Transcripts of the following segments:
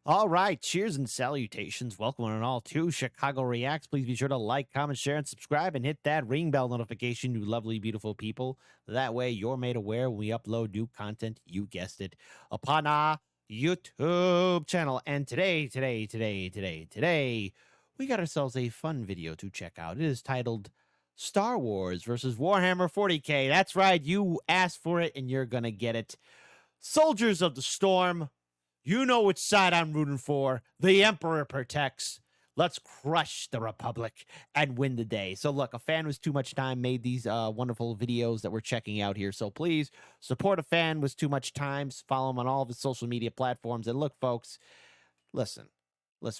All right, cheers and salutations. Welcome one and all to Chicago Reacts. Please be sure to like, comment, share, and subscribe, and hit that ring bell notification, you lovely, beautiful people. That way you're made aware when we upload new content, you guessed it, upon our YouTube channel. And today, we got ourselves a fun video to check out. It is titled Star Wars versus Warhammer 40K. That's right, you asked for it, and you're going to get it. Soldiers of the Storm. You know which side I'm rooting for. The Emperor protects. Let's crush the Republic and win the day. So look, A Fan Was Too Much Time made these wonderful videos that we're checking out here. So please support A Fan Was Too Much Time. Follow him on all of his social media platforms. And look, folks, listen,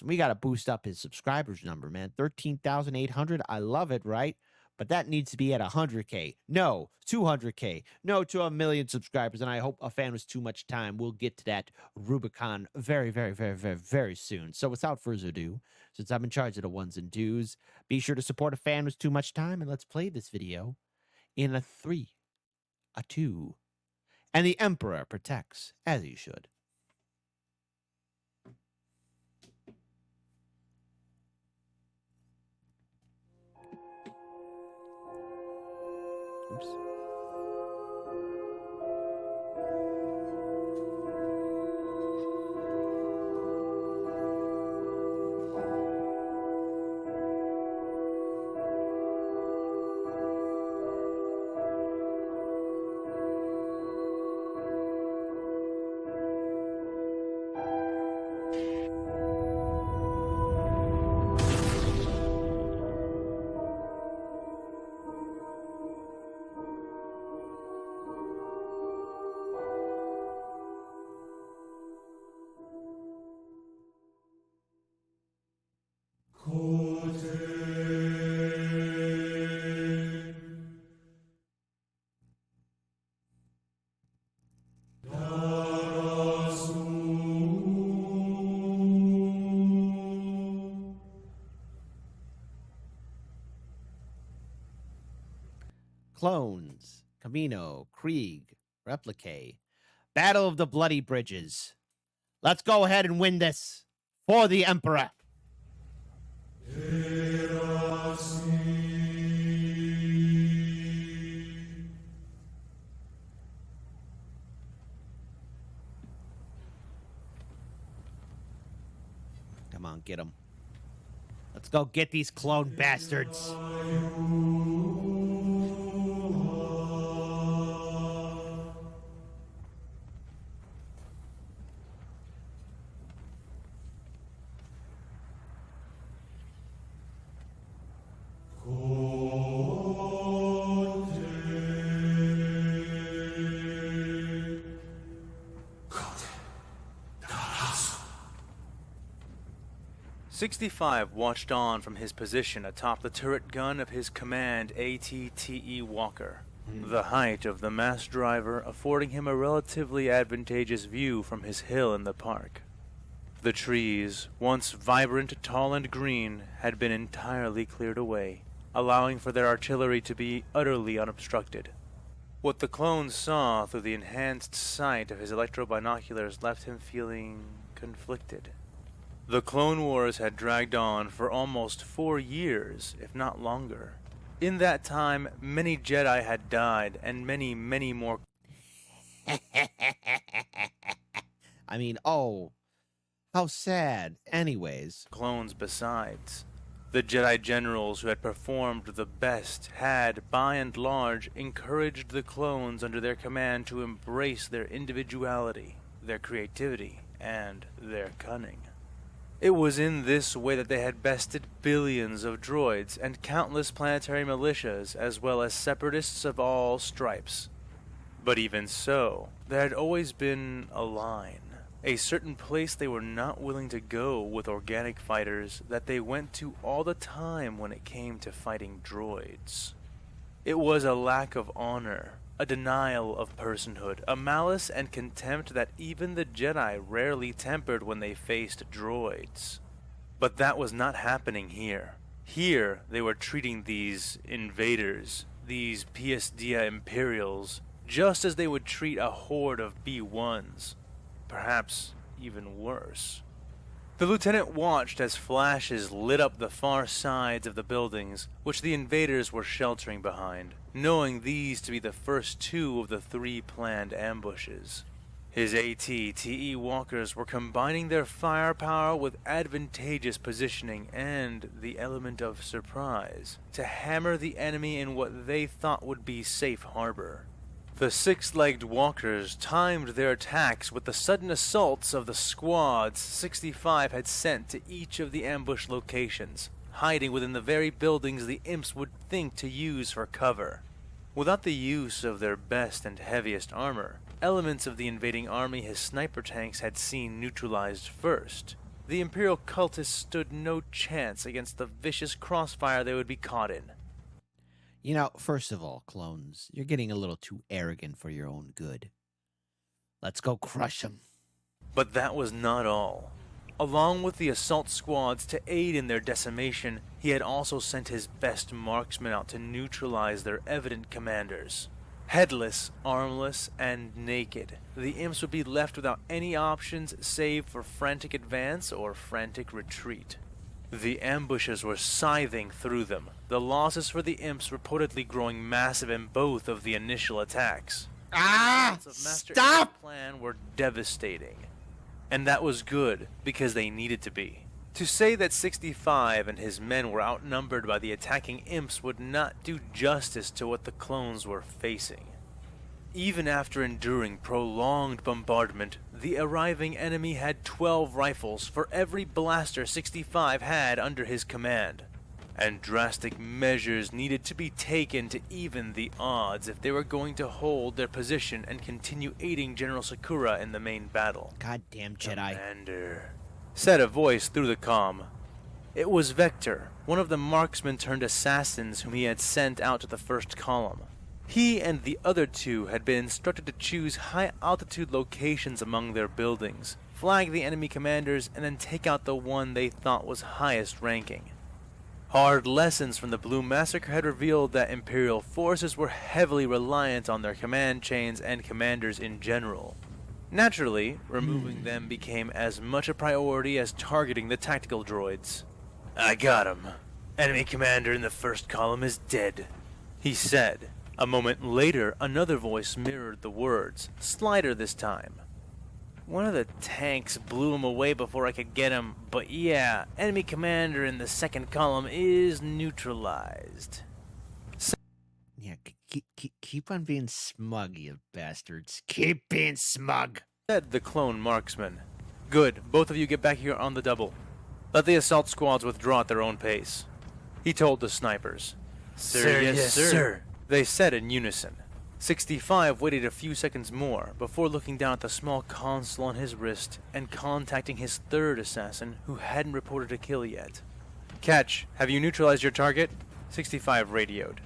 we got to boost up his subscribers number, man. 13,800. I love it, right? But that needs to be at 100K. No, 200K. No, to 1 million subscribers. And I hope A Fan Was Too Much Time. We'll get to that Rubicon very, very, very, very, very soon. So without further ado, since I'm in charge of the ones and twos, be sure to support A Fan Was Too Much Time. And let's play this video in a 3, a 2. And the Emperor protects, as he should. Oops. Clones, Camino, Krieg, Replicate, Battle of the Bloody Bridges. Let's go ahead and win this for the Emperor. Come on, get them. Let's go get these clone bastards. "65 watched on from his position atop the turret gun of his command ATTE Walker, the height of the mass driver affording him a relatively advantageous view from his hill in the park. The trees, once vibrant, tall, and green, had been entirely cleared away, allowing for their artillery to be utterly unobstructed. What the clone saw through the enhanced sight of his electro-binoculars left him feeling conflicted. The Clone Wars had dragged on for almost 4 years, if not longer. In that time, many Jedi had died, and many, many more I mean, oh, how sad. Anyways. Clones besides. The Jedi generals who had performed the best had, by and large, encouraged the clones under their command to embrace their individuality, their creativity, and their cunning. It was in this way that they had bested billions of droids and countless planetary militias, as well as separatists of all stripes. But even so, there had always been a line, a certain place they were not willing to go with organic fighters that they went to all the time when it came to fighting droids. It was a lack of honor, a denial of personhood, a malice and contempt that even the Jedi rarely tempered when they faced droids. But that was not happening here. Here, they were treating these invaders, these PS Dia Imperials, just as they would treat a horde of B-1s. Perhaps even worse. The lieutenant watched as flashes lit up the far sides of the buildings, which the invaders were sheltering behind, knowing these to be the first 2 of the 3 planned ambushes. His AT-TE walkers were combining their firepower with advantageous positioning and the element of surprise to hammer the enemy in what they thought would be safe harbor. The 6-legged walkers timed their attacks with the sudden assaults of the squads 65 had sent to each of the ambush locations, hiding within the very buildings the imps would think to use for cover. Without the use of their best and heaviest armor, elements of the invading army his sniper tanks had seen neutralized first, the Imperial cultists stood no chance against the vicious crossfire they would be caught in. You know, first of all, clones, you're getting a little too arrogant for your own good. Let's go crush them. But that was not all. Along with the assault squads to aid in their decimation, he had also sent his best marksmen out to neutralize their evident commanders. Headless, armless, and naked, the imps would be left without any options save for frantic advance or frantic retreat. The ambushes were scything through them, the losses for the imps reportedly growing massive in both of the initial attacks. Stop! Imps' plan were devastating. And that was good, because they needed to be. To say that 65 and his men were outnumbered by the attacking imps would not do justice to what the clones were facing. Even after enduring prolonged bombardment, the arriving enemy had 12 rifles for every blaster 65 had under his command, and drastic measures needed to be taken to even the odds if they were going to hold their position and continue aiding General Sakura in the main battle. Goddamn Jedi. Commander, said a voice through the comm. It was Vector, one of the marksmen turned assassins whom he had sent out to the first column. He and the other 2 had been instructed to choose high-altitude locations among their buildings, flag the enemy commanders, and then take out the one they thought was highest ranking. Hard lessons from the Blue Massacre had revealed that Imperial forces were heavily reliant on their command chains and commanders in general. Naturally, removing them became as much a priority as targeting the tactical droids. "I got him. Enemy commander in the first column is dead," he said. A moment later, another voice mirrored the words, slighter this time. "One of the tanks blew him away before I could get him, but yeah, enemy commander in the second column is neutralized." Yeah, keep on being smug, you bastards. Keep being smug, said the clone marksman. "Good, both of you get back here on the double. Let the assault squads withdraw at their own pace," he told the snipers. Sir, yes, sir. They said in unison. 65 waited a few seconds more before looking down at the small console on his wrist and contacting his 3rd assassin who hadn't reported a kill yet. "Catch, have you neutralized your target?" 65 radioed.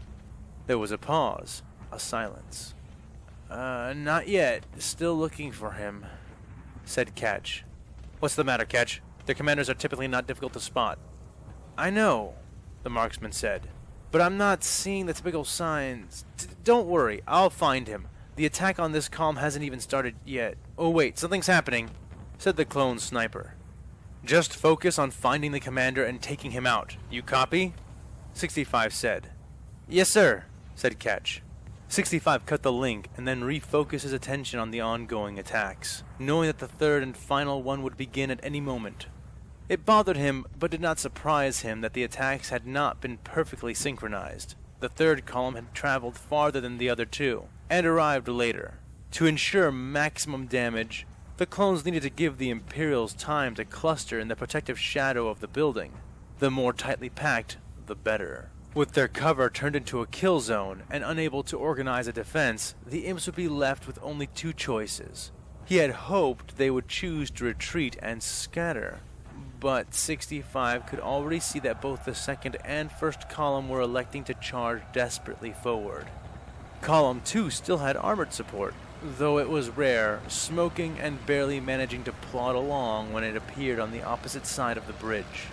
There was a pause, a silence. Not yet. Still looking for him," said Catch. "What's the matter, Catch? Their commanders are typically not difficult to spot." "I know," the marksman said, "but I'm not seeing the typical signs. Don't worry, I'll find him. The attack on this column hasn't even started yet." "Oh wait, something's happening," said the clone sniper. "Just focus on finding the commander and taking him out. You copy?" 65 said. "Yes, sir," said Catch. 65 cut the link and then refocused his attention on the ongoing attacks, knowing that the 3rd and final one would begin at any moment. It bothered him, but did not surprise him that the attacks had not been perfectly synchronized. The 3rd column had traveled farther than the other 2, and arrived later. To ensure maximum damage, the clones needed to give the Imperials time to cluster in the protective shadow of the building. The more tightly packed, the better. With their cover turned into a kill zone, and unable to organize a defense, the imps would be left with only 2 choices. He had hoped they would choose to retreat and scatter, but 65 could already see that both the 2nd and 1st column were electing to charge desperately forward. Column 2 still had armored support, though it was rare, smoking and barely managing to plod along when it appeared on the opposite side of the bridge.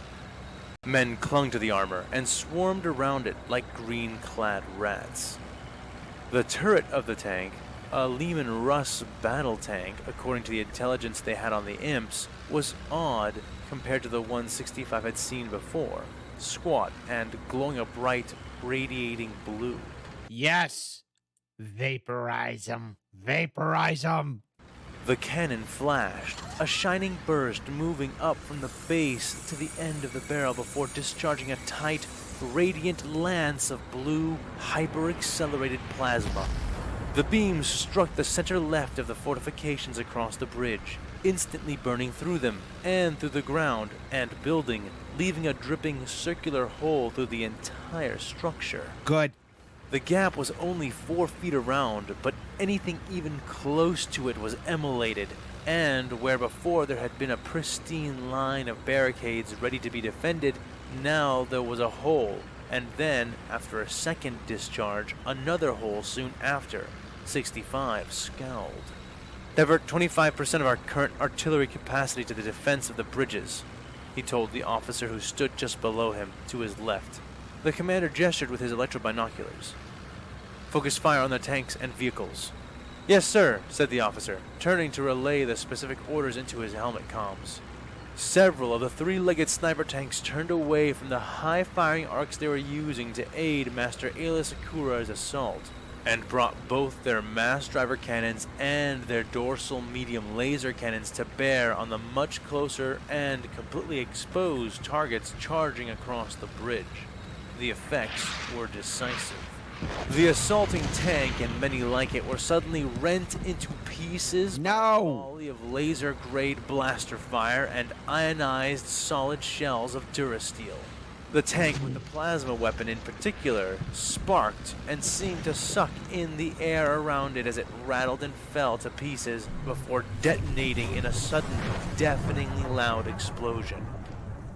Men clung to the armor and swarmed around it like green-clad rats. The turret of the tank, A Lehman Russ battle tank, according to the intelligence they had on the imps, was odd compared to the one 65 had seen before. Squat and glowing a bright, radiating blue. Yes. Vaporize them. Vaporize them. The cannon flashed, a shining burst moving up from the base to the end of the barrel before discharging a tight, radiant lance of blue, hyper-accelerated plasma. The beams struck the center left of the fortifications across the bridge, instantly burning through them and through the ground and building, leaving a dripping circular hole through the entire structure. Good. The gap was only 4 feet around, but anything even close to it was emulated, and where before there had been a pristine line of barricades ready to be defended, now there was a hole, and then, after a second discharge, another hole soon after. 65 scowled. Divert 25% of our current artillery capacity to the defense of the bridges, he told the officer who stood just below him, to his left. The commander gestured with his electro-binoculars. Focus fire on the tanks and vehicles. Yes, sir, said the officer, turning to relay the specific orders into his helmet comms. Several of the 3-legged sniper tanks turned away from the high-firing arcs they were using to aid Master Alis Akura's assault, and brought both their mass driver cannons and their dorsal medium laser cannons to bear on the much closer and completely exposed targets charging across the bridge. The effects were decisive. The assaulting tank and many like it were suddenly rent into pieces by a volley of laser-grade blaster fire and ionized solid shells of Durasteel. The tank with the plasma weapon in particular sparked and seemed to suck in the air around it as it rattled and fell to pieces before detonating in a sudden, deafeningly loud explosion.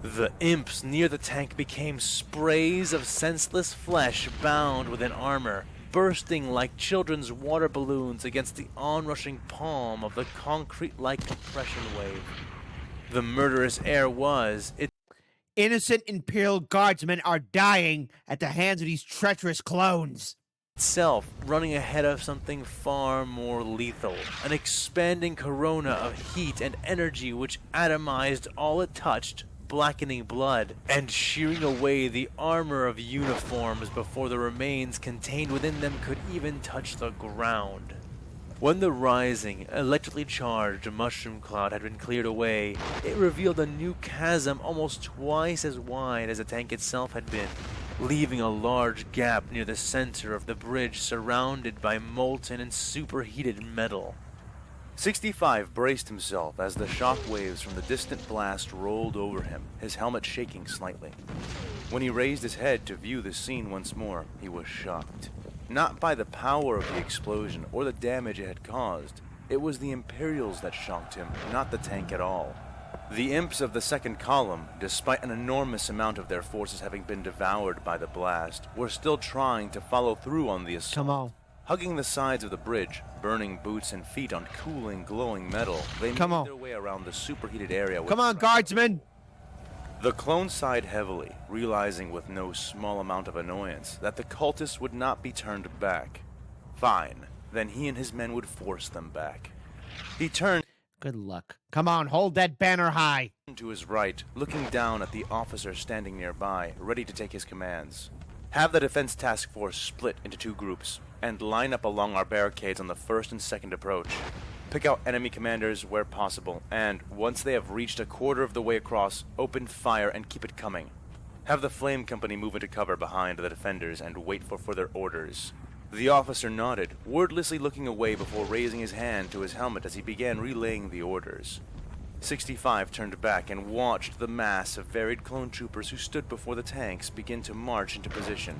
The imps near the tank became sprays of senseless flesh bound within armor, bursting like children's water balloons against the onrushing palm of the concrete-like compression wave. The murderous air was Innocent Imperial guardsmen are dying at the hands of these treacherous clones. itself running ahead of something far more lethal, an expanding corona of heat and energy which atomized all it touched, blackening blood, and shearing away the armor of uniforms before the remains contained within them could even touch the ground. When the rising, electrically charged mushroom cloud had been cleared away, it revealed a new chasm almost twice as wide as the tank itself had been, leaving a large gap near the center of the bridge surrounded by molten and superheated metal. 65 braced himself as the shock waves from the distant blast rolled over him, his helmet shaking slightly. When he raised his head to view the scene once more, he was shocked. Not by the power of the explosion or the damage it had caused. It was the Imperials that shocked him, not the tank at all. The imps of the second column, despite an enormous amount of their forces having been devoured by the blast, were still trying to follow through on the assault. Come on. Hugging the sides of the bridge, burning boots and feet on cooling, glowing metal, they made their way around the superheated area. Come on, guardsmen! The clone sighed heavily, realizing with no small amount of annoyance that the cultists would not be turned back. Fine, then he and his men would force them back. He turned. Good luck. Come on, hold that banner high. To his right, looking down at the officer standing nearby, ready to take his commands. Have the defense task force split into 2 groups, and line up along our barricades on the first and second approach. Pick out enemy commanders where possible, and once they have reached a quarter of the way across, open fire and keep it coming. Have the flame company move into cover behind the defenders and wait for further orders. The officer nodded, wordlessly looking away before raising his hand to his helmet as he began relaying the orders. 65 turned back and watched the mass of varied clone troopers who stood before the tanks begin to march into position.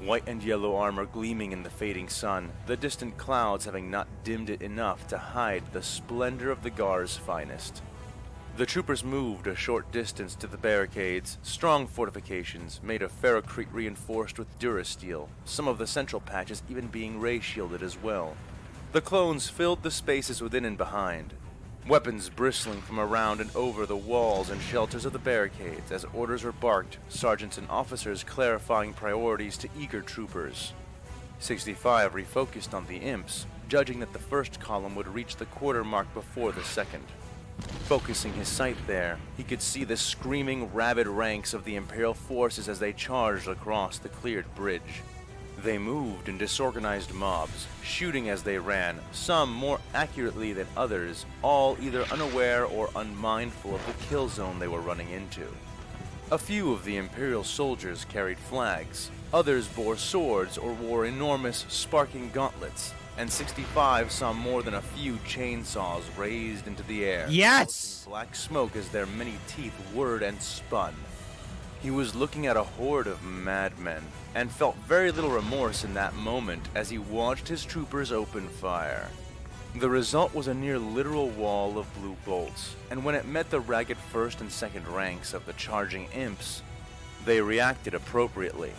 White and yellow armor gleaming in the fading sun, the distant clouds having not dimmed it enough to hide the splendor of the Gar's finest. The troopers moved a short distance to the barricades, strong fortifications made of ferrocrete reinforced with Durasteel, some of the central patches even being ray-shielded as well. The clones filled the spaces within and behind, weapons bristling from around and over the walls and shelters of the barricades as orders were barked, sergeants and officers clarifying priorities to eager troopers. 65 refocused on the imps, judging that the first column would reach the quarter mark before the second. Focusing his sight there, he could see the screaming, rabid ranks of the Imperial forces as they charged across the cleared bridge. They moved in disorganized mobs, shooting as they ran, some more accurately than others, all either unaware or unmindful of the kill zone they were running into. A few of the Imperial soldiers carried flags, others bore swords or wore enormous, sparking gauntlets, and 65 saw more than a few chainsaws raised into the air, Yes! belching black smoke as their many teeth whirred and spun. He was looking at a horde of madmen, and felt very little remorse in that moment as he watched his troopers open fire. The result was a near literal wall of blue bolts, and when it met the ragged first and second ranks of the charging imps, they reacted appropriately.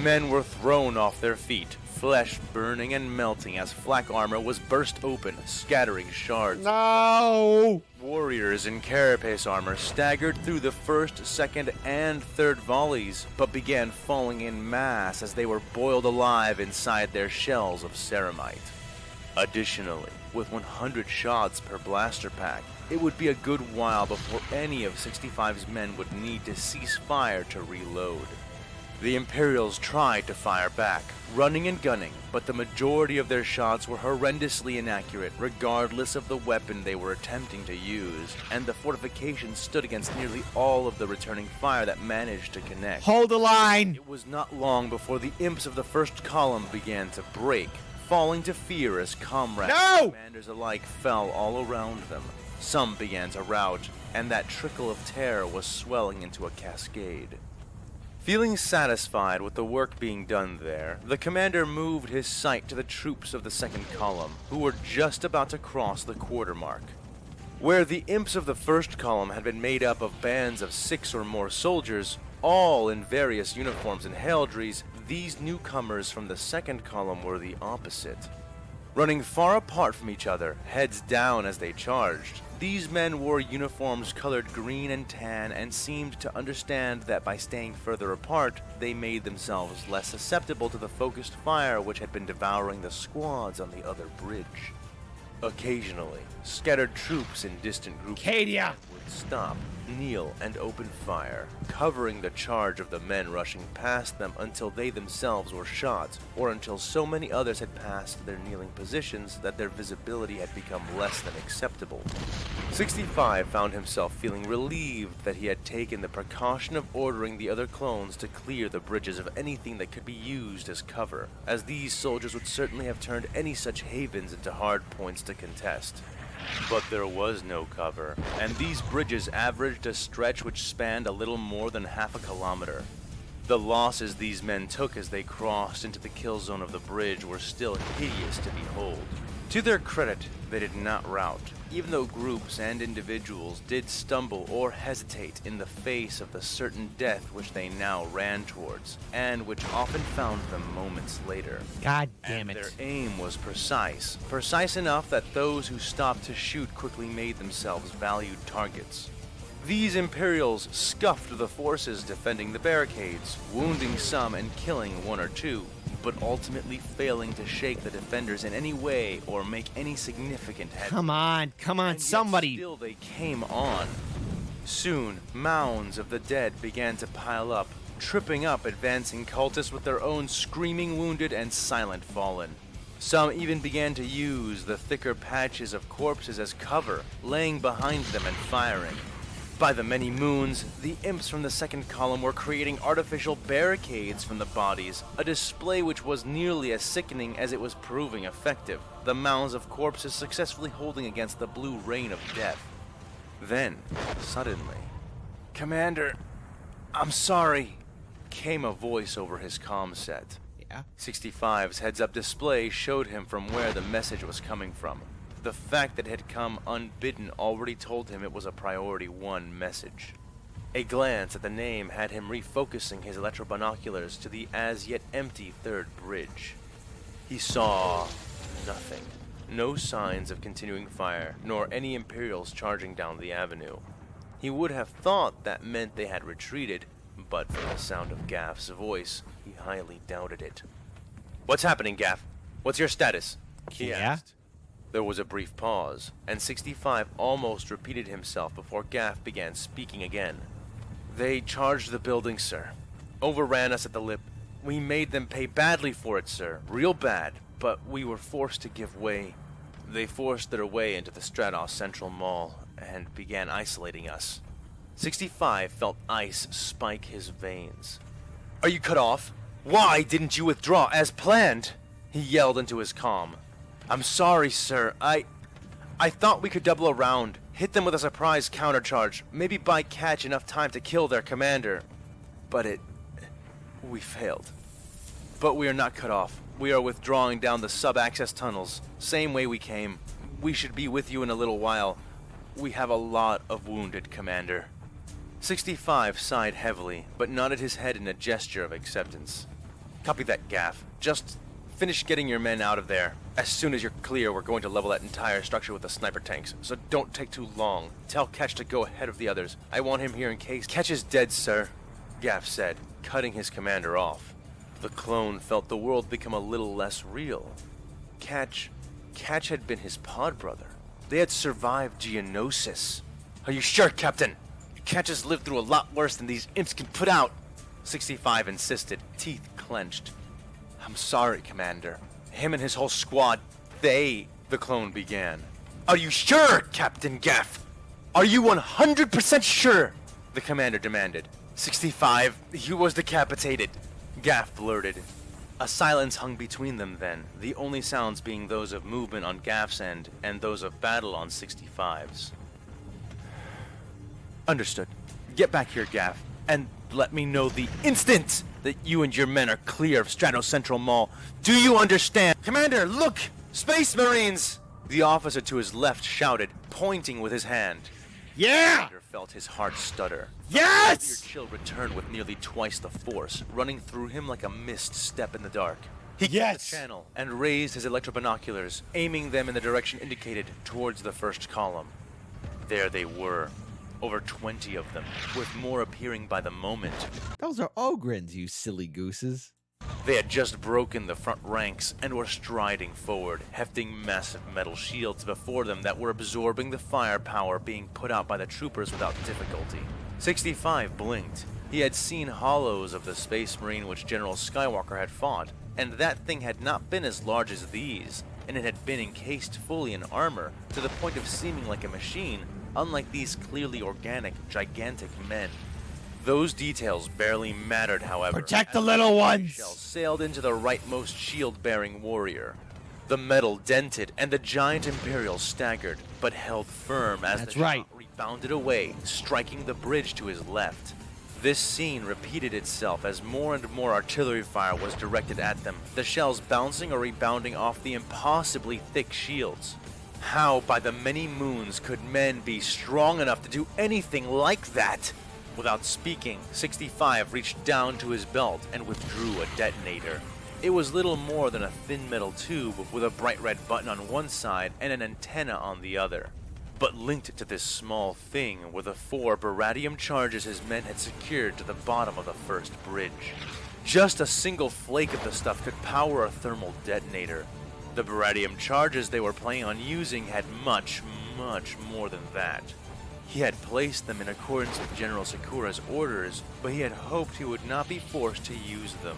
Men were thrown off their feet, flesh burning and melting as flak armor was burst open, scattering shards. No! Warriors in carapace armor staggered through the first, second, and third volleys, but began falling in mass as they were boiled alive inside their shells of ceramite. Additionally, with 100 shots per blaster pack, it would be a good while before any of 65's men would need to cease fire to reload. The Imperials tried to fire back, running and gunning, but the majority of their shots were horrendously inaccurate regardless of the weapon they were attempting to use, and the fortifications stood against nearly all of the returning fire that managed to connect. Hold the line! It was not long before the imps of the first column began to break, falling to fear as comrades and commanders alike fell all around them. Some began to rout, and that trickle of terror was swelling into a cascade. Feeling satisfied with the work being done there, the commander moved his sight to the troops of the second column, who were just about to cross the quarter mark. Where the imps of the first column had been made up of bands of 6 or more soldiers, all in various uniforms and heraldries, these newcomers from the second column were the opposite. Running far apart from each other, heads down as they charged, these men wore uniforms colored green and tan and seemed to understand that by staying further apart, they made themselves less susceptible to the focused fire which had been devouring the squads on the other bridge. Occasionally, scattered troops in distant groups would stop, kneel, and open fire, covering the charge of the men rushing past them until they themselves were shot, or until so many others had passed their kneeling positions that their visibility had become less than acceptable. 65 found himself feeling relieved that he had taken the precaution of ordering the other clones to clear the bridges of anything that could be used as cover, as these soldiers would certainly have turned any such havens into hard points to contest. But there was no cover, and these bridges averaged a stretch which spanned a little more than half a kilometer. The losses these men took as they crossed into the kill zone of the bridge were still hideous to behold. To their credit, they did not rout, even though groups and individuals did stumble or hesitate in the face of the certain death which they now ran towards, and which often found them moments later. God damn And it. their aim was precise enough that those who stopped to shoot quickly made themselves valued targets. These Imperials scuffed the forces defending the barricades, wounding some and killing 1 or 2, but ultimately failing to shake the defenders in any way or make any significant headway. Come on, And yet somebody. Still they came on. Soon, mounds of the dead began to pile up, tripping up advancing cultists with their own screaming wounded and silent fallen. Some even began to use the thicker patches of corpses as cover, laying behind them and firing. By the many moons, the imps from the second column were creating artificial barricades from the bodies, a display which was nearly as sickening as it was proving effective, the mounds of corpses successfully holding against the blue rain of death. Then, suddenly, "Commander, I'm sorry," came a voice over his comm set. Yeah? 65's heads-up display showed him from where the message was coming from. The fact that it had come unbidden already told him it was a priority 1 message. A glance at the name had him refocusing his electrobinoculars to the as-yet empty third bridge. He saw nothing. No signs of continuing fire, nor any Imperials charging down the avenue. He would have thought that meant they had retreated, but from the sound of Gaff's voice, he highly doubted it. "What's happening, Gaff? What's your status?" he Yeah? asked. There was a brief pause, and 65 almost repeated himself before Gaff began speaking again. They charged the building, sir. Overran us at the lip. We made them pay badly for it, sir. Real bad. But we were forced to give way. They forced their way into the Stratos Central Mall and began isolating us. 65 felt ice spike his veins. Are you cut off? Why didn't you withdraw as planned? He yelled into his comm. I'm sorry, sir. I thought we could double around, hit them with a surprise countercharge, maybe buy Catch enough time to kill their commander. But we failed. But we are not cut off. We are withdrawing down the sub-access tunnels, same way we came. We should be with you in a little while. We have a lot of wounded, Commander. 65 sighed heavily, but nodded his head in a gesture of acceptance. Copy that, Gaff. Just finish getting your men out of there. As soon as you're clear, we're going to level that entire structure with the sniper tanks, so don't take too long. Tell Ketch to go ahead of the others. I want him here in case... Ketch is dead, sir, Gaff said, cutting his commander off. The clone felt the world become a little less real. Catch had been his pod brother. They had survived Geonosis. Are you sure, Captain? Catch has lived through a lot worse than these imps can put out. 65 insisted, teeth clenched. I'm sorry, Commander. Him and his whole squad, the clone began. Are you sure, Captain Gaff? Are you 100% sure? The commander demanded. 65, he was decapitated. Gaff blurted. A silence hung between them then, the only sounds being those of movement on Gaff's end and those of battle on 65's. Understood. Get back here, Gaff, and let me know the instant that you and your men are clear of Stratos Central Mall. Do you understand? Commander, look! Space Marines! The officer to his left shouted, pointing with his hand. Yeah! Commander felt his heart stutter. Yes! Your chill returned with nearly twice the force, running through him like a mist step in the dark. He cut the channel and raised his electrobinoculars, aiming them in the direction indicated towards the first column. There they were. Over 20 of them, with more appearing by the moment. Those are Ogrins, you silly gooses. They had just broken the front ranks and were striding forward, hefting massive metal shields before them that were absorbing the firepower being put out by the troopers without difficulty. 65 blinked. He had seen hollows of the Space Marine which General Skywalker had fought, and that thing had not been as large as these, and it had been encased fully in armor, to the point of seeming like a machine, unlike these clearly organic, gigantic men. Those details barely mattered, however. Protect the little ones! Shell sailed into the rightmost shield-bearing warrior. The metal dented, and the giant Imperial staggered, but held firm as the shot rebounded away, striking the bridge to his left. This scene repeated itself as more and more artillery fire was directed at them, the shells bouncing or rebounding off the impossibly thick shields. How, by the many moons, could men be strong enough to do anything like that? Without speaking, 65 reached down to his belt and withdrew a detonator. It was little more than a thin metal tube with a bright red button on one side and an antenna on the other. But linked to this small thing were the 4 baradium charges his men had secured to the bottom of the first bridge. Just a single flake of the stuff could power a thermal detonator. The baradium charges they were planning on using had much, much more than that. He had placed them in accordance with General Sakura's orders, but he had hoped he would not be forced to use them.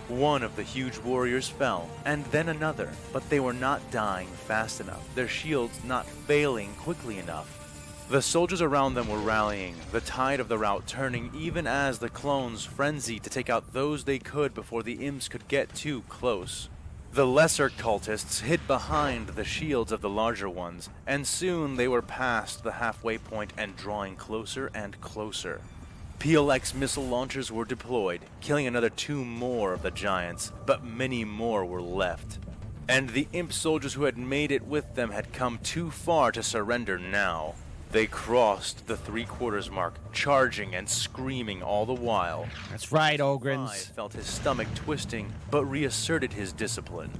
One of the huge warriors fell, and then another, but they were not dying fast enough, their shields not failing quickly enough. The soldiers around them were rallying, the tide of the rout turning even as the clones frenzied to take out those they could before the imps could get too close. The lesser cultists hid behind the shields of the larger ones, and soon they were past the halfway point and drawing closer and closer. PLX missile launchers were deployed, killing another 2 more of the giants, but many more were left. And the imp soldiers who had made it with them had come too far to surrender now. They crossed the 3/4 mark, charging and screaming all the while. That's right, I Ogrins. felt his stomach twisting, but reasserted his discipline.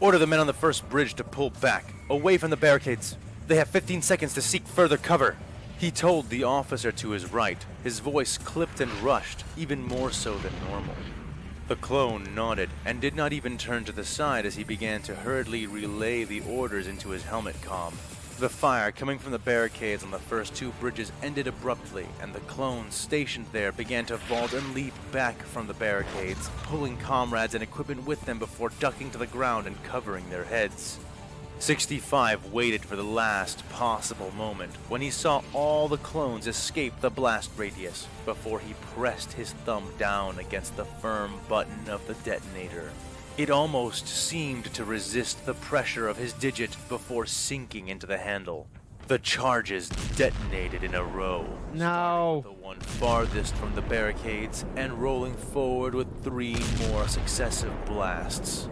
Order the men on the first bridge to pull back, away from the barricades. They have 15 seconds to seek further cover. He told the officer to his right, his voice clipped and rushed, even more so than normal. The clone nodded and did not even turn to the side as he began to hurriedly relay the orders into his helmet comm. The fire coming from the barricades on the first two bridges ended abruptly, and the clones stationed there began to vault and leap back from the barricades, pulling comrades and equipment with them before ducking to the ground and covering their heads. 65 waited for the last possible moment when he saw all the clones escape the blast radius before he pressed his thumb down against the firm button of the detonator. It almost seemed to resist the pressure of his digit before sinking into the handle. The charges detonated in a row. No. The one farthest from the barricades and rolling forward with 3 more successive blasts.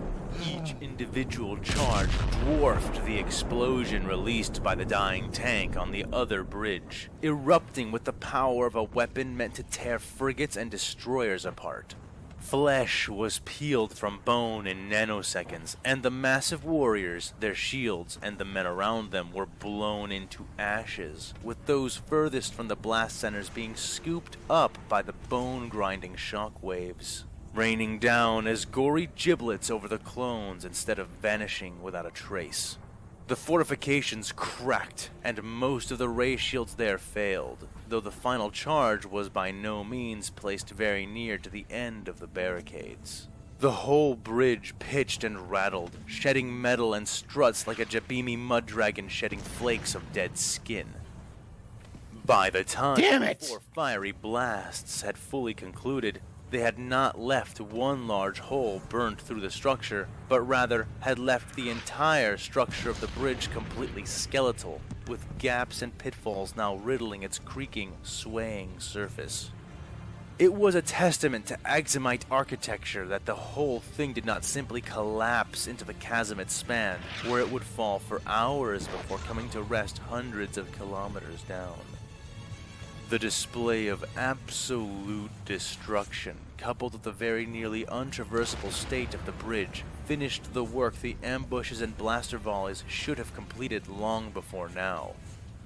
Each individual charge dwarfed the explosion released by the dying tank on the other bridge, erupting with the power of a weapon meant to tear frigates and destroyers apart. Flesh was peeled from bone in nanoseconds, and the massive warriors, their shields, and the men around them were blown into ashes, with those furthest from the blast centers being scooped up by the bone-grinding shockwaves, raining down as gory giblets over the clones instead of vanishing without a trace. The fortifications cracked, and most of the ray shields there failed, though the final charge was by no means placed very near to the end of the barricades. The whole bridge pitched and rattled, shedding metal and struts like a Jabimi mud dragon shedding flakes of dead skin. By the time Damn it! 4 fiery blasts had fully concluded, they had not left one large hole burned through the structure, but rather had left the entire structure of the bridge completely skeletal, with gaps and pitfalls now riddling its creaking, swaying surface. It was a testament to Axumite architecture that the whole thing did not simply collapse into the chasm it spanned, where it would fall for hours before coming to rest hundreds of kilometers down. The display of absolute destruction, coupled with the very nearly untraversable state of the bridge, finished the work the ambushes and blaster volleys should have completed long before now.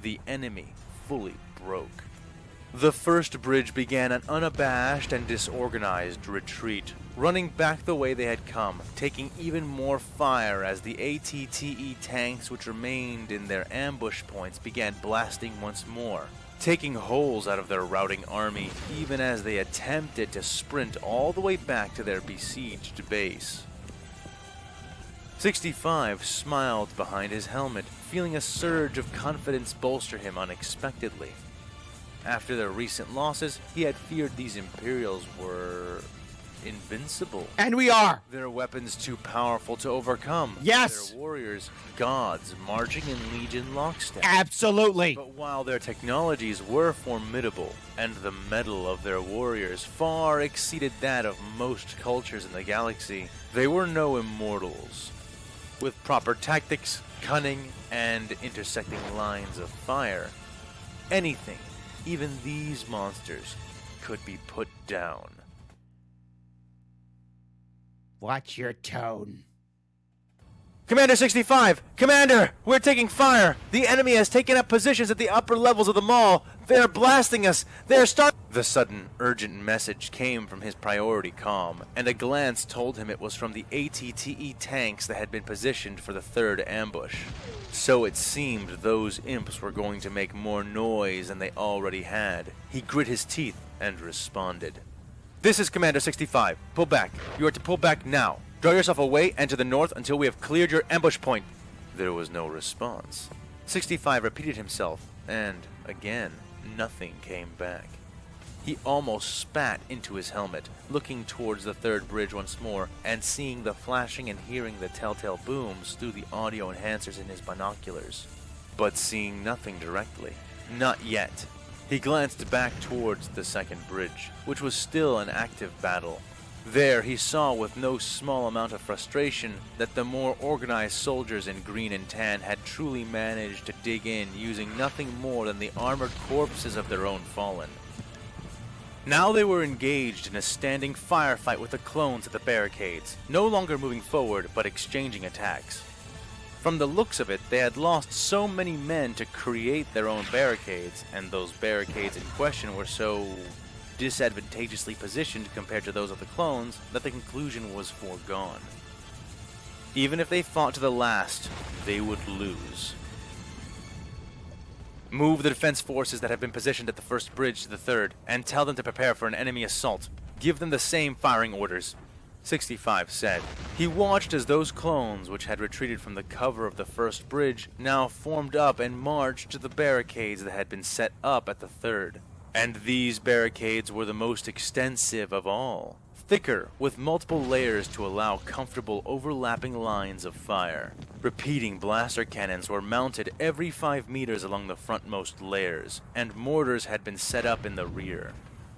The enemy fully broke. The first bridge began an unabashed and disorganized retreat, running back the way they had come, taking even more fire as the ATTE tanks which remained in their ambush points began blasting once more, taking holes out of their routing army even as they attempted to sprint all the way back to their besieged base. 65 smiled behind his helmet, feeling a surge of confidence bolster him unexpectedly. After their recent losses, he had feared these Imperials were invincible. And we are! Their weapons too powerful to overcome. Yes! Their warriors, gods, marching in legion lockstep. Absolutely! But while their technologies were formidable, and the mettle of their warriors far exceeded that of most cultures in the galaxy, they were no immortals. With proper tactics, cunning, and intersecting lines of fire, anything, even these monsters, could be put down. Watch your tone. Commander 65! Commander! We're taking fire! The enemy has taken up positions at the upper levels of the mall! They're blasting us! They're The sudden, urgent message came from his priority comm, and a glance told him it was from the ATTE tanks that had been positioned for the third ambush. So it seemed those imps were going to make more noise than they already had. He grit his teeth and responded. This is Commander 65. Pull back. You are to pull back now. Draw yourself away and to the north until we have cleared your ambush point. There was no response. 65 repeated himself, and, again, nothing came back. He almost spat into his helmet, looking towards the third bridge once more, and seeing the flashing and hearing the telltale booms through the audio enhancers in his binoculars. But seeing nothing directly. Not yet. He glanced back towards the second bridge, which was still an active battle. There he saw with no small amount of frustration that the more organized soldiers in green and tan had truly managed to dig in using nothing more than the armored corpses of their own fallen. Now they were engaged in a standing firefight with the clones at the barricades, no longer moving forward but exchanging attacks. From the looks of it, they had lost so many men to create their own barricades, and those barricades in question were so disadvantageously positioned compared to those of the clones that the conclusion was foregone. Even if they fought to the last, they would lose. Move the defense forces that have been positioned at the first bridge to the third, and tell them to prepare for an enemy assault. Give them the same firing orders, 65 said. He watched as those clones, which had retreated from the cover of the first bridge, now formed up and marched to the barricades that had been set up at the third. And these barricades were the most extensive of all, thicker, with multiple layers to allow comfortable overlapping lines of fire. Repeating blaster cannons were mounted every 5 meters along the frontmost layers, and mortars had been set up in the rear.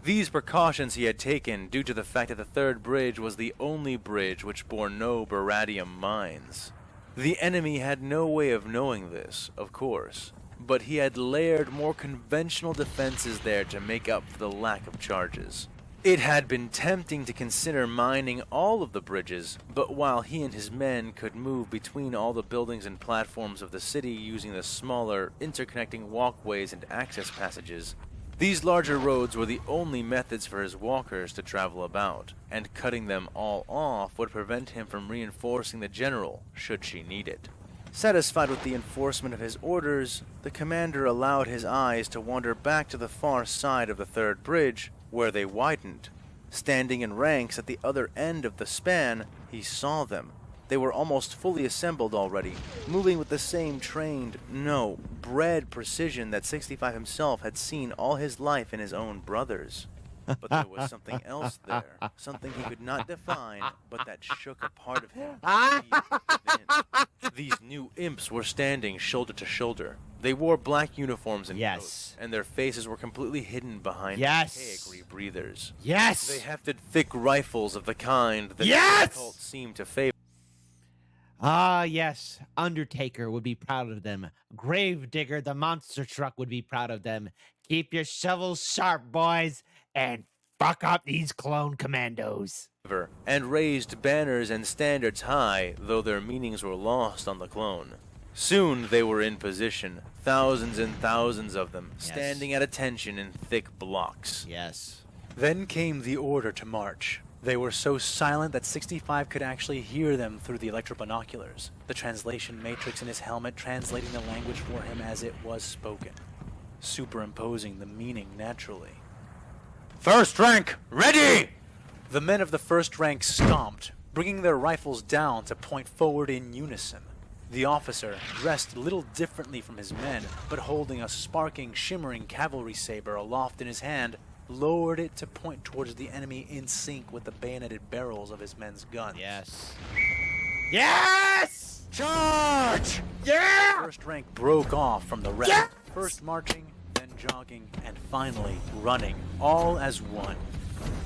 These precautions he had taken due to the fact that the third bridge was the only bridge which bore no baradium mines. The enemy had no way of knowing this, of course, but he had layered more conventional defenses there to make up for the lack of charges. It had been tempting to consider mining all of the bridges, but while he and his men could move between all the buildings and platforms of the city using the smaller, interconnecting walkways and access passages, these larger roads were the only methods for his walkers to travel about, and cutting them all off would prevent him from reinforcing the general, should she need it. Satisfied with the enforcement of his orders, the commander allowed his eyes to wander back to the far side of the third bridge, where they widened. Standing in ranks at the other end of the span, he saw them. They were almost fully assembled already, moving with the same trained, no, bred precision that 65 himself had seen all his life in his own brothers. But there was something else there, something he could not define, but that shook a part of him within. These new imps were standing shoulder to shoulder. They wore black uniforms and coats, and their faces were completely hidden behind archaic rebreathers. They hefted thick rifles of the kind that the cult seemed to favor. Ah, yes. Undertaker would be proud of them. Gravedigger, the monster truck, would be proud of them. Keep your shovels sharp, boys, and fuck up these clone commandos. And raised banners and standards high, though their meanings were lost on the clone. Soon they were in position, thousands and thousands of them, standing at attention in thick blocks. Then came the order to march. They were so silent that 65 could actually hear them through the electro-binoculars, the translation matrix in his helmet translating the language for him as it was spoken, superimposing the meaning naturally. First rank, ready! The men of the first rank stomped, bringing their rifles down to point forward in unison. The officer, dressed a little differently from his men, but holding a sparking, shimmering cavalry saber aloft in his hand, lowered it to point towards the enemy in sync with the bayoneted barrels of his men's guns. Charge! The first rank broke off from the rest, first marching, then jogging, and finally running, all as one.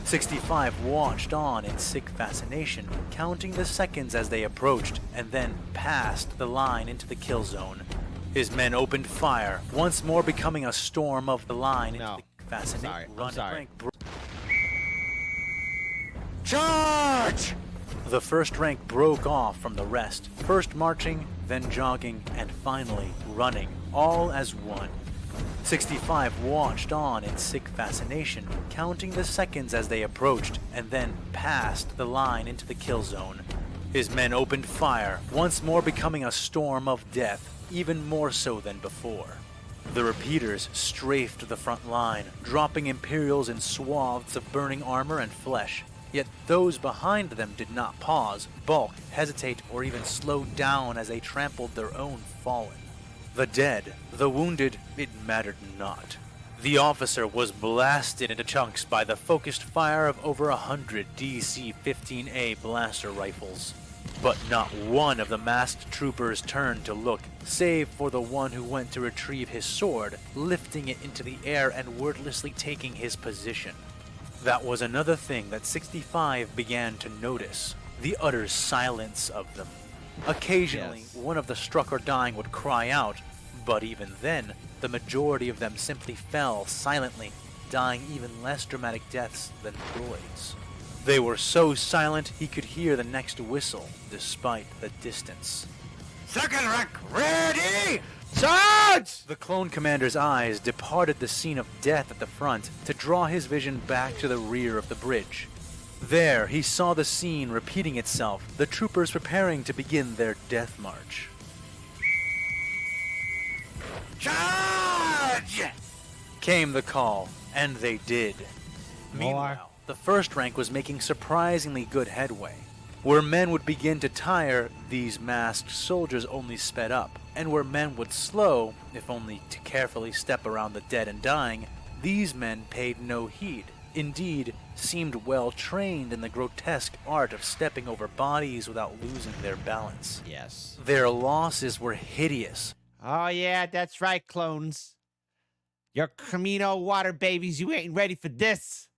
65 watched on in sick fascination, counting the seconds as they approached, and then passed the line into the kill zone. His men opened fire, once more becoming a storm of the line into the fascinating running. Charge! The first rank broke off from the rest, first marching, then jogging, and finally running, all as one. 65 watched on in sick fascination, counting the seconds as they approached, and then passed the line into the kill zone. His men opened fire, once more becoming a storm of death, even more so than before. The repeaters strafed the front line, dropping Imperials in swaths of burning armor and flesh. Yet those behind them did not pause, balk, hesitate, or even slow down as they trampled their own fallen. The dead, the wounded, it mattered not. The officer was blasted into chunks by the focused fire of over 100 DC-15A blaster rifles. But not one of the masked troopers turned to look, save for the one who went to retrieve his sword, lifting it into the air and wordlessly taking his position. That was another thing that 65 began to notice, the utter silence of them. Occasionally, one of the struck or dying would cry out, but even then, the majority of them simply fell silently, dying even less dramatic deaths than droids. They were so silent he could hear the next whistle, despite the distance. Second rank, ready! Charge! Charge! The clone commander's eyes departed the scene of death at the front to draw his vision back to the rear of the bridge. There, he saw the scene repeating itself, the troopers preparing to begin their death march. Charge! Came the call, and they did. More. Meanwhile, the first rank was making surprisingly good headway. Where men would begin to tire, these masked soldiers only sped up, and where men would slow, if only to carefully step around the dead and dying, these men paid no heed. Indeed, seemed well trained in the grotesque art of stepping over bodies without losing their balance. Yes. Their losses were hideous. Oh, yeah, that's right, clones. You're Camino water babies. You ain't ready for this.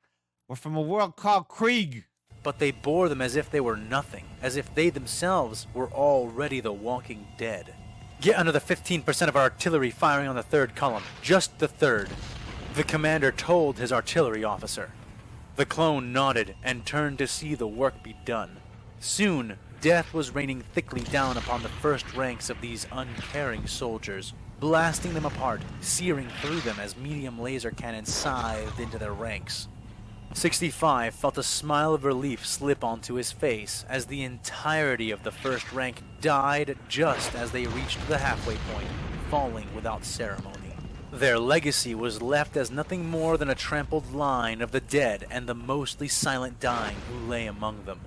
We're from a world called Krieg. But they bore them as if they were nothing, as if they themselves were already the walking dead. Get another 15% of our artillery firing on the third column, just the third. The commander told his artillery officer. The clone nodded and turned to see the work be done. Soon, death was raining thickly down upon the first ranks of these uncaring soldiers, blasting them apart, searing through them as medium laser cannons scythed into their ranks. 65 felt a smile of relief slip onto his face as the entirety of the first rank died just as they reached the halfway point, falling without ceremony. Their legacy was left as nothing more than a trampled line of the dead and the mostly silent dying who lay among them.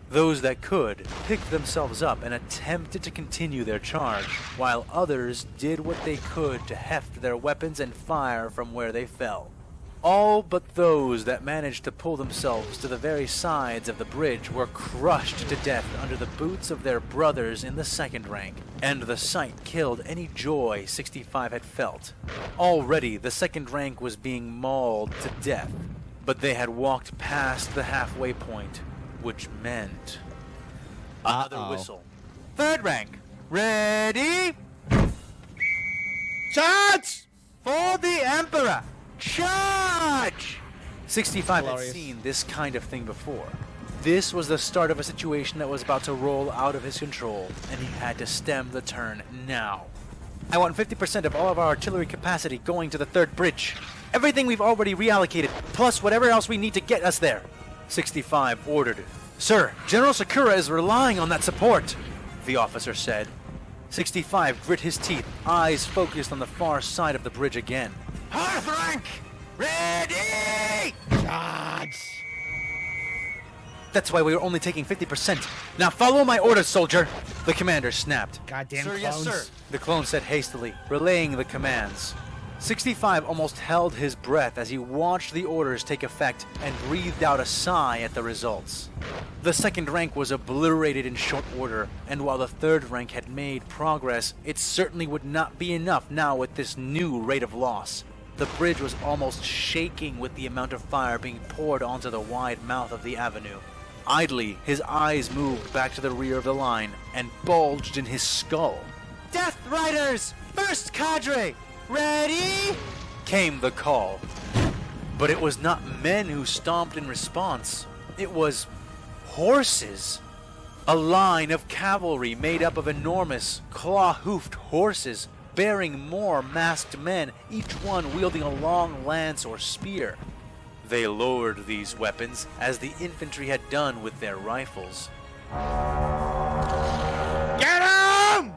Those that could picked themselves up and attempted to continue their charge, while others did what they could to heft their weapons and fire from where they fell. All but those that managed to pull themselves to the very sides of the bridge were crushed to death under the boots of their brothers in the second rank, and the sight killed any joy 65 had felt. Already the second rank was being mauled to death, but they had walked past the halfway point, which meant another whistle. Third rank, ready? Charge! For the Emperor! Charge! 65 had Glorious. seen this kind of thing before. This was the start of a situation that was about to roll out of his control, and he had to stem the turn now. I want 50% of all of our artillery capacity going to the third bridge. Everything we've already reallocated, plus whatever else we need to get us there. 65 ordered. Sir, General Sakura is relying on that support, the officer said. 65 grit his teeth, eyes focused on the far side of the bridge again. Fourth rank, ready? Charge! That's why we were only taking 50%. Now follow my orders, soldier! The commander snapped. Goddamn Sir, clones. yes, sir. The clone said hastily, relaying the commands. 65 almost held his breath as he watched the orders take effect and breathed out a sigh at the results. The second rank was obliterated in short order, and while the third rank had made progress, it certainly would not be enough now with this new rate of loss. The bridge was almost shaking with the amount of fire being poured onto the wide mouth of the avenue. Idly, his eyes moved back to the rear of the line and bulged in his skull. Death Riders, first cadre, ready? Came the call. But it was not men who stomped in response. It was horses. A line of cavalry made up of enormous, claw-hoofed horses, bearing more masked men, each one wielding a long lance or spear. They lowered these weapons as the infantry had done with their rifles. Get him!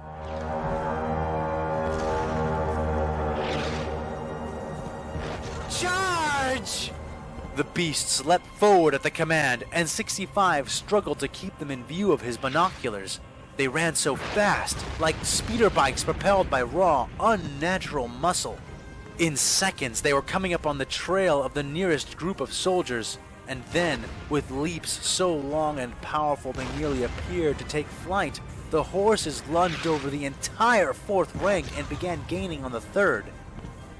Charge! The beasts leapt forward at the command, and 65 struggled to keep them in view of his binoculars. They ran so fast, like speeder bikes propelled by raw, unnatural muscle. In seconds, they were coming up on the trail of the nearest group of soldiers, and then, with leaps so long and powerful they nearly appeared to take flight, the horses lunged over the entire fourth rank and began gaining on the third.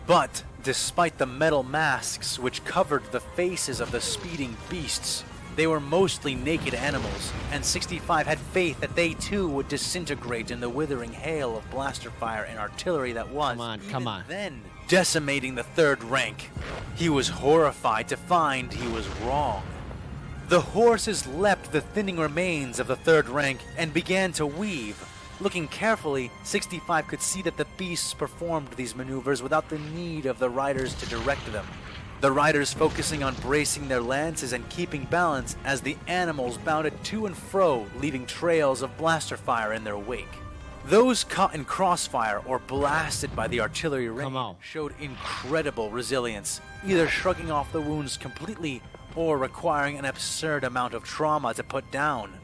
But, despite the metal masks which covered the faces of the speeding beasts, they were mostly naked animals, and 65 had faith that they too would disintegrate in the withering hail of blaster fire and artillery that was, Come on. then, decimating the third rank. He was horrified to find he was wrong. The horses leapt the thinning remains of the third rank and began to weave, Looking carefully, 65 could see that the beasts performed these maneuvers without the need of the riders to direct them. The riders focusing on bracing their lances and keeping balance as the animals bounded to and fro, leaving trails of blaster fire in their wake. Those caught in crossfire or blasted by the artillery rain showed incredible resilience, either shrugging off the wounds completely or requiring an absurd amount of trauma to put down.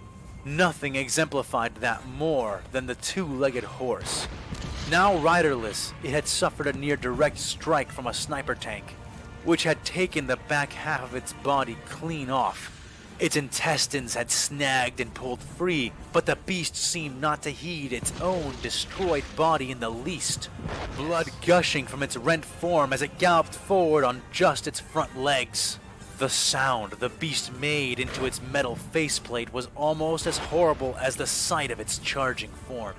Nothing exemplified that more than the two-legged horse. Now riderless, it had suffered a near direct strike from a sniper tank, which had taken the back half of its body clean off. Its intestines had snagged and pulled free, but the beast seemed not to heed its own destroyed body in the least. Blood gushing from its rent form as it galloped forward on just its front legs. The sound the beast made into its metal faceplate was almost as horrible as the sight of its charging form.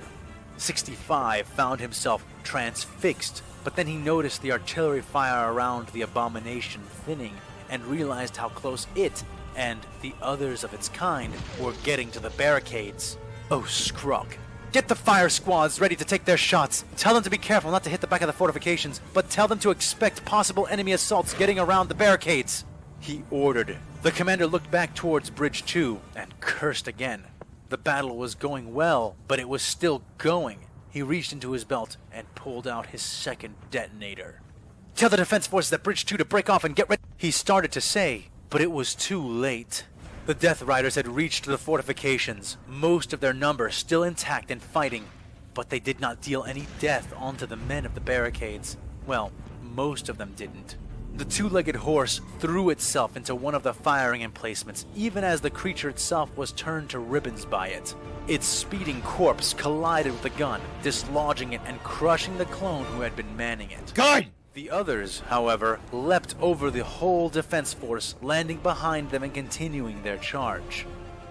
65 found himself transfixed, but then he noticed the artillery fire around the abomination thinning and realized how close it and the others of its kind were getting to the barricades. Oh, Scrug. Get the fire squads ready to take their shots. Tell them to be careful not to hit the back of the fortifications, but tell them to expect possible enemy assaults getting around the barricades, he ordered. The commander looked back towards Bridge 2 and cursed again. The battle was going well, but it was still going. He reached into his belt and pulled out his second detonator. Tell the defense forces at Bridge 2 to break off and get ready, he started to say, but it was too late. The Death Riders had reached the fortifications, most of their number still intact and fighting, but they did not deal any death onto the men of the barricades. Well, most of them didn't. The two-legged horse threw itself into one of the firing emplacements, even as the creature itself was turned to ribbons by it. Its speeding corpse collided with the gun, dislodging it and crushing the clone who had been manning it. Good! The others, however, leapt over the whole defense force, landing behind them and continuing their charge.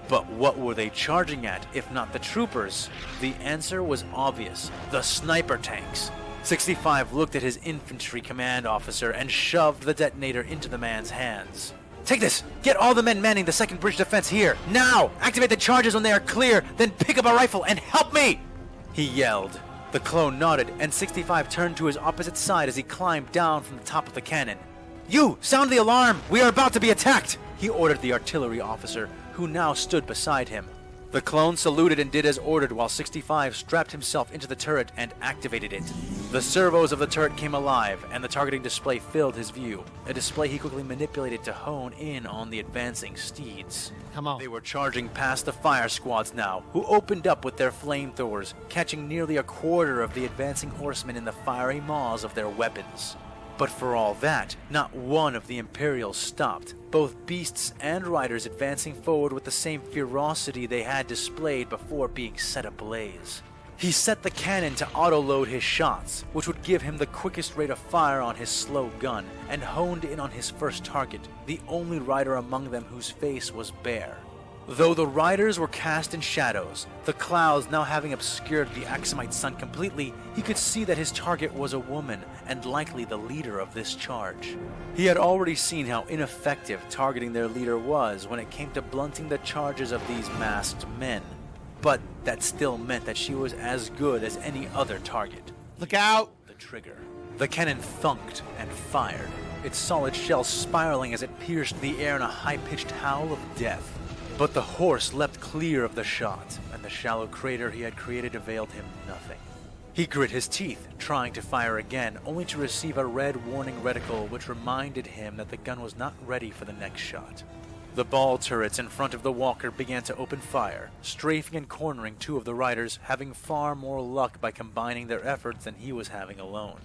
But what were they charging at, if not the troopers? The answer was obvious: the sniper tanks. 65 looked at his infantry command officer and shoved the detonator into the man's hands. Take this! Get all the men manning the second bridge defense here! Now! Activate the charges when they are clear, then pick up a rifle and help me! He yelled. The clone nodded, and 65 turned to his opposite side as he climbed down from the top of the cannon. You! Sound the alarm! We are about to be attacked! He ordered the artillery officer, who now stood beside him. The clone saluted and did as ordered while 65 strapped himself into the turret and activated it. The servos of the turret came alive, and the targeting display filled his view, a display he quickly manipulated to hone in on the advancing steeds. Come on. They were charging past the fire squads now, who opened up with their flamethrowers, catching nearly a quarter of the advancing horsemen in the fiery maws of their weapons. But for all that, not one of the Imperials stopped, both beasts and riders advancing forward with the same ferocity they had displayed before being set ablaze. He set the cannon to auto-load his shots, which would give him the quickest rate of fire on his slow gun, and honed in on his first target, the only rider among them whose face was bare. Though the riders were cast in shadows, the clouds now having obscured the Axumite sun completely, he could see that his target was a woman, and likely the leader of this charge. He had already seen how ineffective targeting their leader was when it came to blunting the charges of these masked men. But that still meant that she was as good as any other target. Look out! The trigger. The cannon thunked and fired, its solid shell spiraling as it pierced the air in a high-pitched howl of death. But the horse leapt clear of the shot, and the shallow crater he had created availed him nothing. He grit his teeth, trying to fire again, only to receive a red warning reticle which reminded him that the gun was not ready for the next shot. The ball turrets in front of the walker began to open fire, strafing and cornering two of the riders, having far more luck by combining their efforts than he was having alone.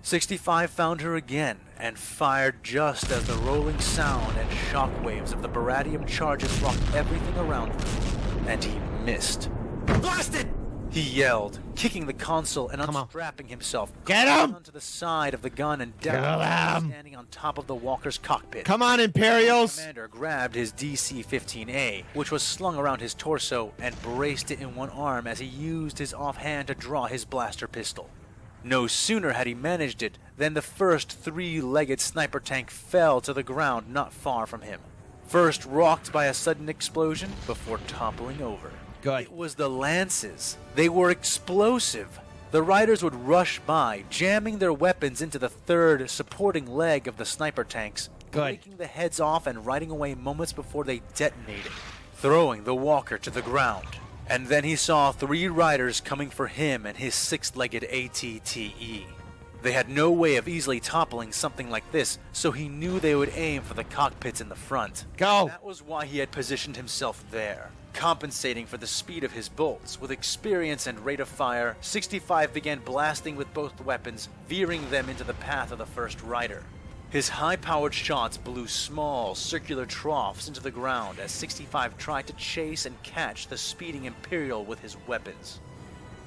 65 found her again, and fired just as the rolling sound and shockwaves of the Baradium charges rocked everything around them, and he missed. Blast it! He yelled, kicking the console and unstrapping himself. Get him! Onto the side of the gun and down, standing on top of the walker's cockpit. Come on, Imperials! The commander grabbed his DC-15A, which was slung around his torso, and braced it in one arm as he used his offhand to draw his blaster pistol. No sooner had he managed it than the first three-legged sniper tank fell to the ground not far from him, first rocked by a sudden explosion before toppling over. Good. It was the lances. They were explosive. The riders would rush by, jamming their weapons into the third supporting leg of the sniper tanks, Good. breaking the heads off and riding away moments before they detonated, throwing the walker to the ground. And then he saw 3 riders coming for him and his 6-legged ATTE. They had no way of easily toppling something like this, so he knew they would aim for the cockpits in the front. Go. That was why he had positioned himself there. Compensating for the speed of his bolts, with experience and rate of fire, 65 began blasting with both weapons, veering them into the path of the first rider. His high-powered shots blew small, circular troughs into the ground as 65 tried to chase and catch the speeding Imperial with his weapons.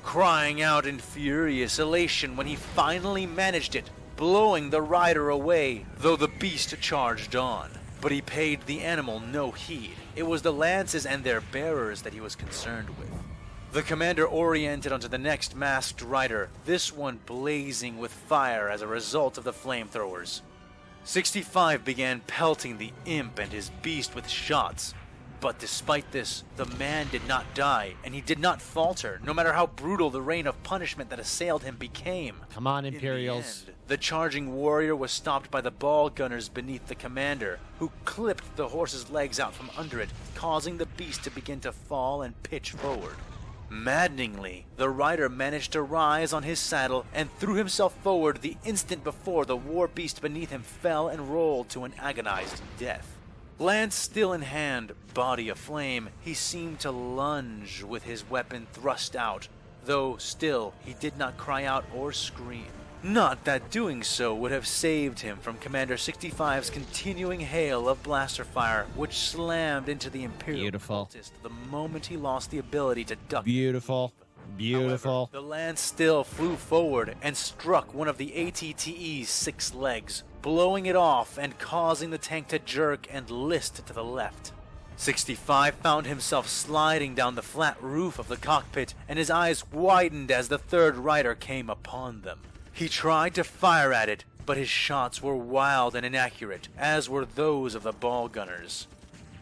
Crying out in furious elation when he finally managed it, blowing the rider away, though the beast charged on. But he paid the animal no heed. It was the lances and their bearers that he was concerned with. The commander oriented onto the next masked rider, this one blazing with fire as a result of the flamethrowers. 65 began pelting the imp and his beast with shots. But despite this, the man did not die, and he did not falter, no matter how brutal the rain of punishment that assailed him became. Come on, In the Imperials. end, the charging warrior was stopped by the ball gunners beneath the commander, who clipped the horse's legs out from under it, causing the beast to begin to fall and pitch forward. Maddeningly, the rider managed to rise on his saddle and threw himself forward the instant before the war beast beneath him fell and rolled to an agonized death. Lance still in hand, body aflame, he seemed to lunge with his weapon thrust out, though still he did not cry out or scream. Not that doing so would have saved him from Commander 65's continuing hail of blaster fire, which slammed into the Imperial Beautiful. cultist the moment he lost the ability to duck. Beautiful. Beautiful. However, the lance still flew forward and struck one of the ATTE's 6 legs, blowing it off and causing the tank to jerk and list to the left. 65 found himself sliding down the flat roof of the cockpit, and his eyes widened as the third rider came upon them. He tried to fire at it, but his shots were wild and inaccurate, as were those of the ball gunners.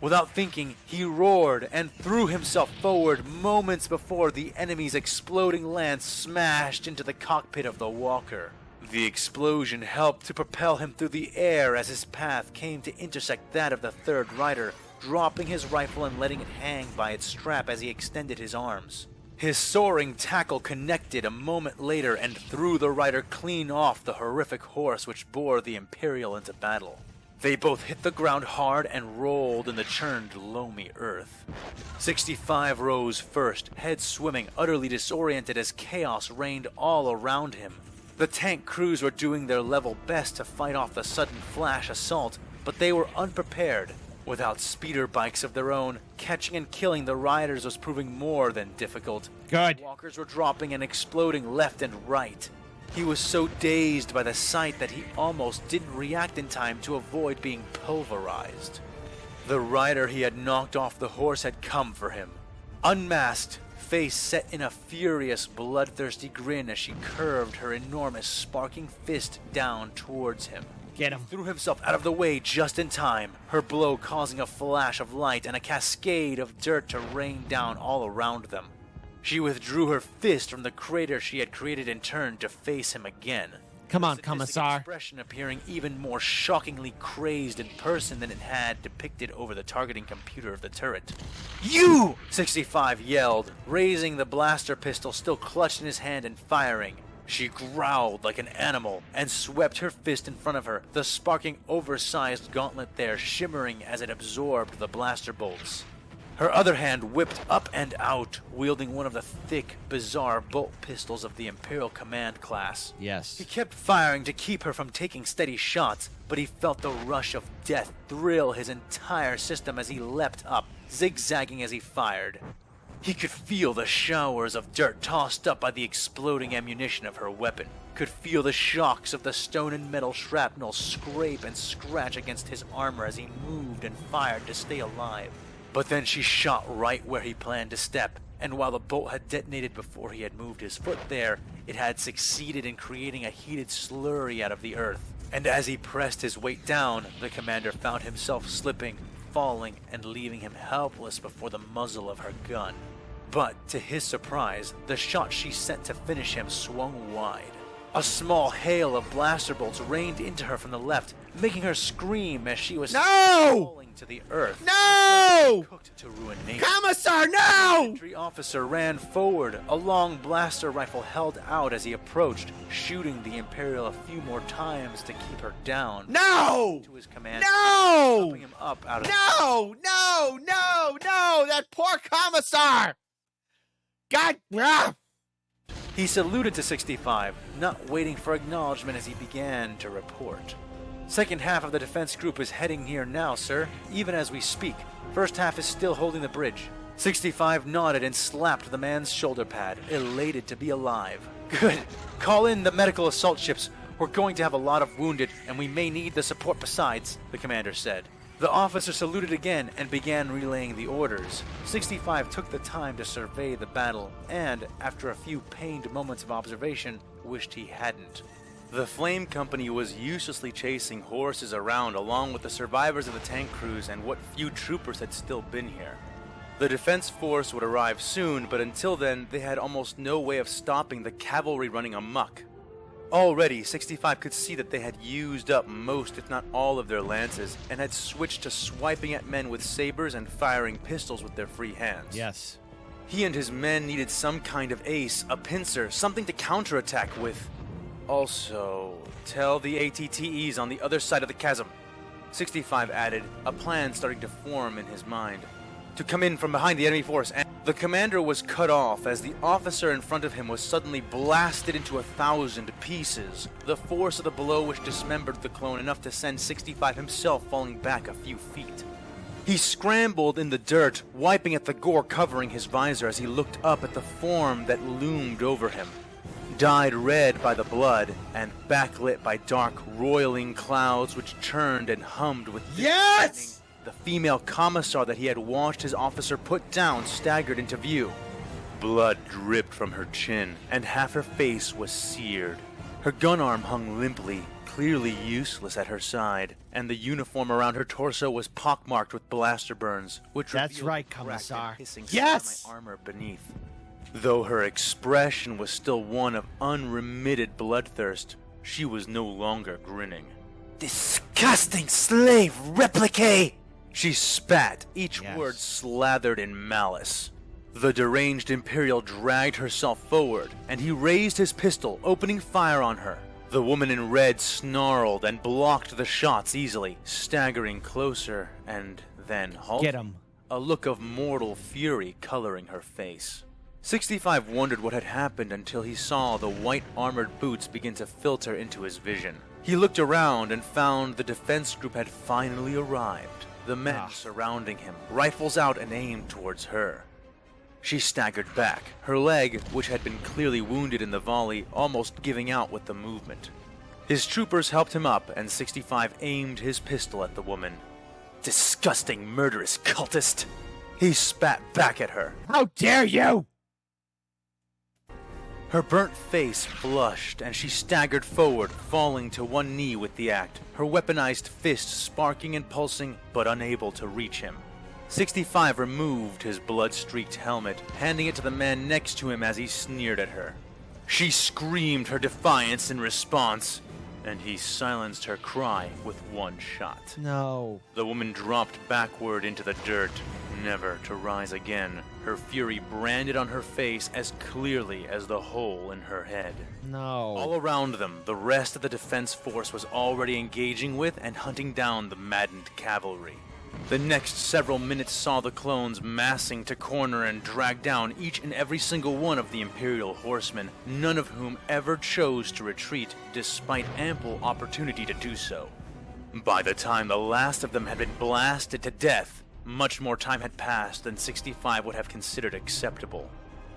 Without thinking, he roared and threw himself forward moments before the enemy's exploding lance smashed into the cockpit of the walker. The explosion helped to propel him through the air as his path came to intersect that of the third rider, dropping his rifle and letting it hang by its strap as he extended his arms. His soaring tackle connected a moment later and threw the rider clean off the horrific horse which bore the Imperial into battle. They both hit the ground hard and rolled in the churned, loamy earth. 65 rose first, head swimming, utterly disoriented as chaos reigned all around him. The tank crews were doing their level best to fight off the sudden flash assault, but they were unprepared. Without speeder bikes of their own, catching and killing the riders was proving more than difficult. Good. Walkers were dropping and exploding left and right. He was so dazed by the sight that he almost didn't react in time to avoid being pulverized. The rider he had knocked off the horse had come for him. Unmasked, face set in a furious, bloodthirsty grin as she curved her enormous, sparking fist down towards him. Get him. Threw himself out of the way just in time, her blow causing a flash of light and a cascade of dirt to rain down all around them. She withdrew her fist from the crater she had created and turned to face him again. Come on, The sadistic commissar. expression appearing even more shockingly crazed in person than it had depicted over the targeting computer of the turret. "You!" 65 yelled, raising the blaster pistol still clutched in his hand and firing. She growled like an animal and swept her fist in front of her, the sparking oversized gauntlet there shimmering as it absorbed the blaster bolts. Her other hand whipped up and out, wielding one of the thick, bizarre bolt pistols of the Imperial Command class. Yes. He kept firing to keep her from taking steady shots, but he felt the rush of death thrill his entire system as he leapt up, zigzagging as he fired. He could feel the showers of dirt tossed up by the exploding ammunition of her weapon, could feel the shocks of the stone and metal shrapnel scrape and scratch against his armor as he moved and fired to stay alive. But then she shot right where he planned to step, and while the bolt had detonated before he had moved his foot there, it had succeeded in creating a heated slurry out of the earth. And as he pressed his weight down, the commander found himself slipping, falling, and leaving him helpless before the muzzle of her gun. But, to his surprise, the shot she sent to finish him swung wide. A small hail of blaster bolts rained into her from the left, making her scream as she was falling to the earth. No! Cooked to ruination. Commissar, The no! infantry officer ran forward, a long blaster rifle held out as he approached, shooting the Imperial a few more times to keep her down. No! To his command, No! pumping him up out of No! No! No! No! That poor commissar! God! Ah! He saluted to 65, not waiting for acknowledgement as he began to report. Second half of the defense group is heading here now, sir, even as we speak. First half is still holding the bridge. 65 nodded and slapped the man's shoulder pad, elated to be alive. Good. Call in the medical assault ships. We're going to have a lot of wounded, and we may need the support besides, the commander said. The officer saluted again and began relaying the orders. 65 took the time to survey the battle and, after a few pained moments of observation, wished he hadn't. The Flame Company was uselessly chasing horses around along with the survivors of the tank crews and what few troopers had still been here. The defense force would arrive soon, but until then, they had almost no way of stopping the cavalry running amok. Already, 65 could see that they had used up most, if not all, of their lances, and had switched to swiping at men with sabers and firing pistols with their free hands. Yes. He and his men needed some kind of ace, a pincer, something to counterattack with. Also, tell the ATTEs on the other side of the chasm. 65 added, a plan starting to form in his mind. To come in from behind the enemy force, and the commander was cut off as the officer in front of him was suddenly blasted into 1,000 pieces, the force of the blow which dismembered the clone enough to send 65 himself falling back a few feet. He scrambled in the dirt, wiping at the gore covering his visor as he looked up at the form that loomed over him. Dyed red by the blood, and backlit by dark, roiling clouds which churned and hummed with Yes! the female commissar that he had watched his officer put down staggered into view. Blood dripped from her chin, and half her face was seared. Her gun arm hung limply, clearly useless at her side, and the uniform around her torso was pockmarked with blaster burns, which That's revealed right, the cracked and Commissar. hissing Yes! semi-armor beneath. Though her expression was still one of unremitted bloodthirst, she was no longer grinning. Disgusting slave replicate! She spat, each Yes. word slathered in malice. The deranged Imperial dragged herself forward, and he raised his pistol, opening fire on her. The woman in red snarled and blocked the shots easily, staggering closer and then halting, Get him. a look of mortal fury coloring her face. 65 wondered what had happened until he saw the white armored boots begin to filter into his vision. He looked around and found the defense group had finally arrived. The men surrounding him, rifles out and aimed towards her. She staggered back, her leg, which had been clearly wounded in the volley, almost giving out with the movement. His troopers helped him up, and 65 aimed his pistol at the woman. Disgusting, murderous cultist! He spat back at her. How dare you! Her burnt face flushed, and she staggered forward, falling to one knee with the act, her weaponized fist sparking and pulsing, but unable to reach him. 65 removed his blood-streaked helmet, handing it to the man next to him as he sneered at her. She screamed her defiance in response, and he silenced her cry with one shot. No. The woman dropped backward into the dirt, never to rise again, her fury branded on her face as clearly as the hole in her head. No. All around them, the rest of the defense force was already engaging with and hunting down the maddened cavalry. The next several minutes saw the clones massing to corner and drag down each and every single one of the Imperial horsemen, none of whom ever chose to retreat, despite ample opportunity to do so. By the time the last of them had been blasted to death, much more time had passed than 65 would have considered acceptable.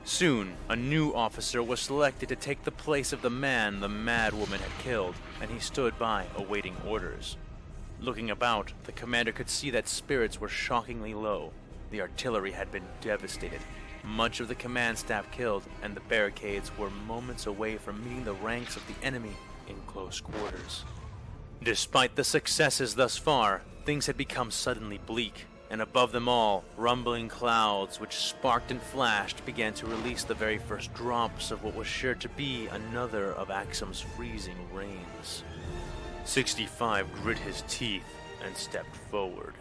Soon, a new officer was selected to take the place of the man the mad woman had killed, and he stood by awaiting orders. Looking about, the commander could see that spirits were shockingly low. The artillery had been devastated, much of the command staff killed, and the barricades were moments away from meeting the ranks of the enemy in close quarters. Despite the successes thus far, things had become suddenly bleak, and above them all, rumbling clouds which sparked and flashed began to release the very first drops of what was sure to be another of Axum's freezing rains. 65 grit his teeth and stepped forward.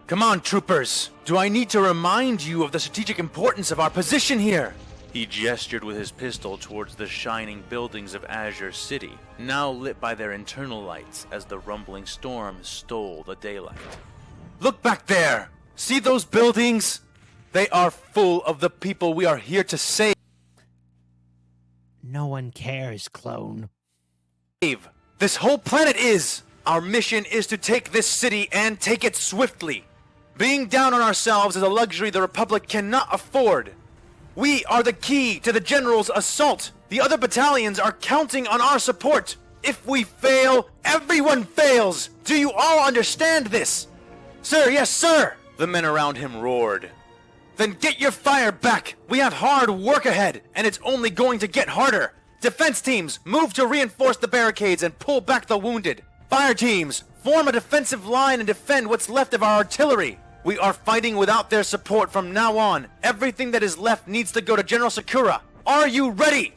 Come on, troopers! Do I need to remind you of the strategic importance of our position here? He gestured with his pistol towards the shining buildings of Azure City, now lit by their internal lights as the rumbling storm stole the daylight. Look back there! See those buildings? They are full of the people we are here to save. No one cares, clone. This whole planet is! Our mission is to take this city and take it swiftly. Being down on ourselves is a luxury the Republic cannot afford. We are the key to the General's assault. The other battalions are counting on our support. If we fail, everyone fails. Do you all understand this? Sir, yes, sir! The men around him roared. Then get your fire back. We have hard work ahead, and it's only going to get harder. Defense teams, move to reinforce the barricades and pull back the wounded. Fire teams, form a defensive line and defend what's left of our artillery. We are fighting without their support from now on. Everything that is left needs to go to General Sakura. Are you ready?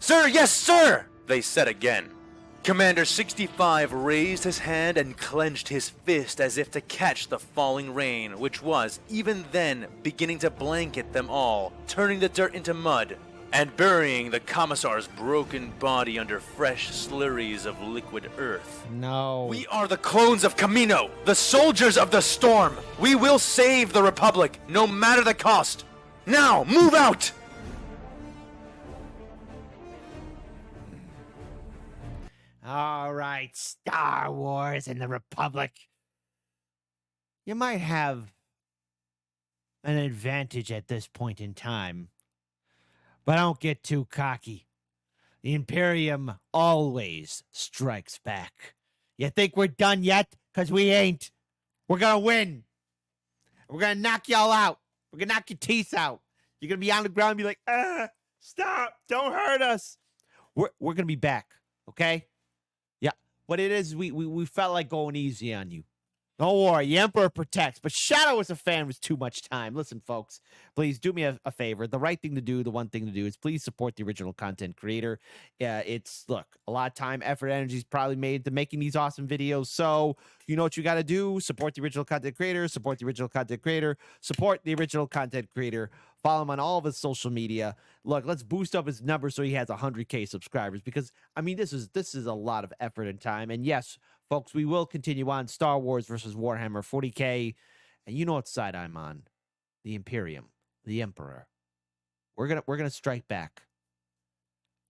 Sir, yes, sir! They said again. Commander 65 raised his hand and clenched his fist as if to catch the falling rain, which was, even then, beginning to blanket them all, turning the dirt into mud, and burying the commissar's broken body under fresh slurries of liquid earth. No. We are the clones of Camino, the soldiers of the storm. We will save the Republic, no matter the cost. Now, move out! All right, Star Wars and the Republic. You might have an advantage at this point in time, but don't get too cocky. The Imperium always strikes back. You think we're done yet? Because we ain't. We're going to win. We're going to knock y'all out. We're going to knock your teeth out. You're going to be on the ground and be like, stop. Don't hurt us. We're going to be back, okay? Yeah. What it is, we felt like going easy on you. Don't worry, the Emperor protects. But Shadow as a fan was too much time. Listen, folks, please do me a favor. The right thing to do, the one thing to do is please support the original content creator. Look, a lot of time, effort, energy is probably made to making these awesome videos. So you know what you got to do. Support the original content creator. Support the original content creator. Support the original content creator. Follow him on all of his social media. Look, let's boost up his numbers so he has 100K subscribers. Because, I mean, this is a lot of effort and time. And yes, folks, we will continue on Star Wars versus Warhammer 40K. And you know what side I'm on. The Imperium. The Emperor. We're gonna strike back.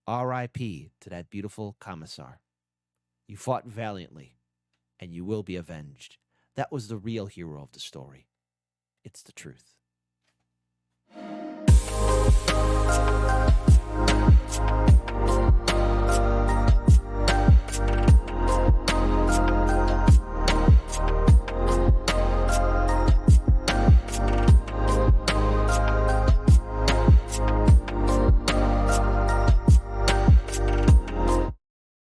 R.I.P. to that beautiful commissar. You fought valiantly, and you will be avenged. That was the real hero of the story. It's the truth.